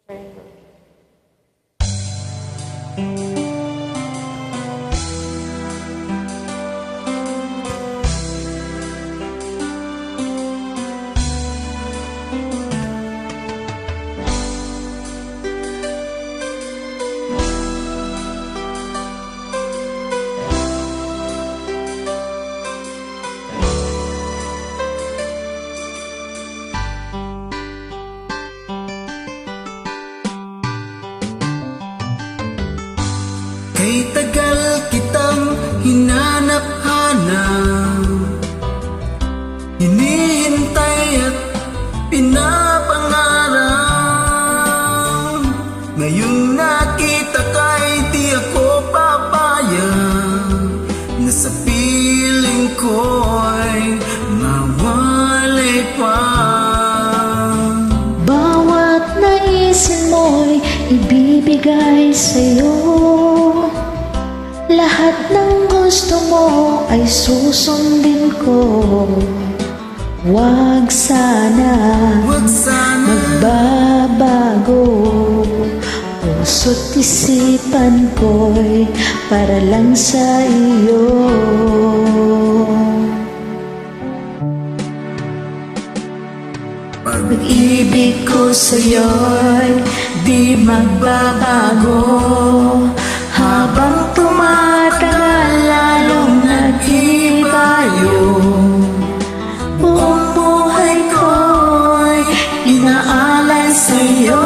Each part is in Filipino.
Kay tagal kitang hinanap-hanap, hinihintay at pinapangarap. Ngayong nakita ka'y di ako papayag na sa piling ko'y mawalay pa. Bawat naisin mo'y ibibigay sa'yo. Lahat ng gusto mo ay susundin ko. Wag sana magbabago. Puso't isipan ko'y para lang sa iyo. Pag-ibig ko sa'yo'y di magbabago. Habang tumatagal lalong nag-iba yun. Buong buhay ko'y inaalay sa'yo.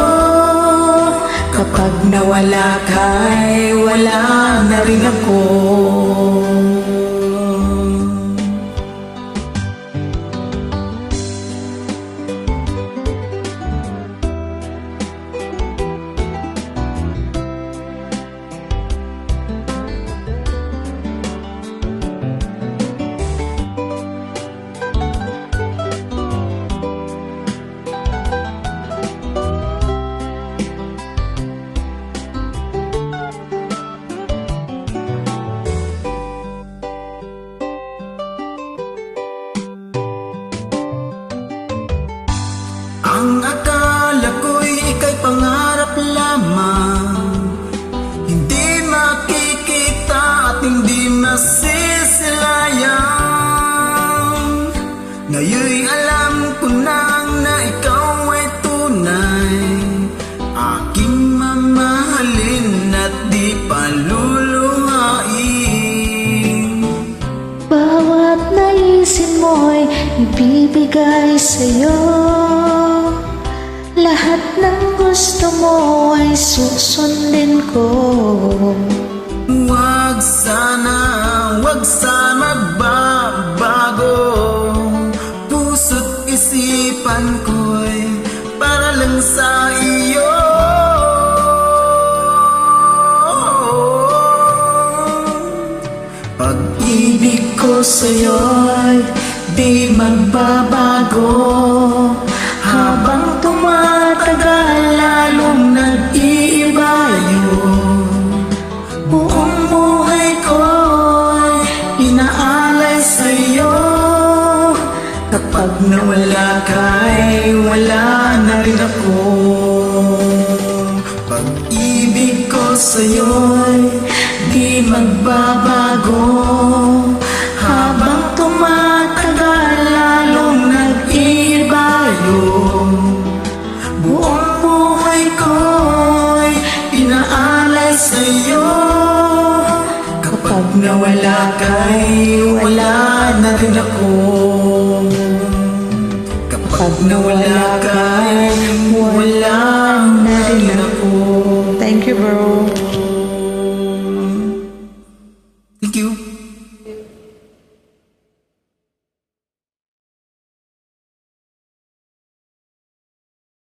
Kapag nawala ka'y wala na rin ako. Ang akala ko'y ika'y pangarap lamang, hindi makikita at hindi masisilayang. Ngayon'y alam ko nang na ikaw ay tunay, aking mamahalin at di paluluhain. Bawat naisin mo'y ibibigay sa'yo. Lahat ng gusto mo ay susundin ko. Wag sana magbabago. Puso't isipan ko'y para lang sa iyo. Pag-ibig ko sa'yo'y di magbabago. Habang tumatagal lalong nag-iiba yun. Buong buhay ko'y inaalay sa'yo. Kapag nawala ka'y wala na rin ako. Pag-ibig ko sa'yo'y di magbabago. Habang tumatagal lalong nag-iiba yun. Buong buhay ko'y inaalay sa'yo. Kapag nawala ka'y wala na rin ako. Kapag nawala ka'y wala na rin ako. Thank you, bro. Thank you.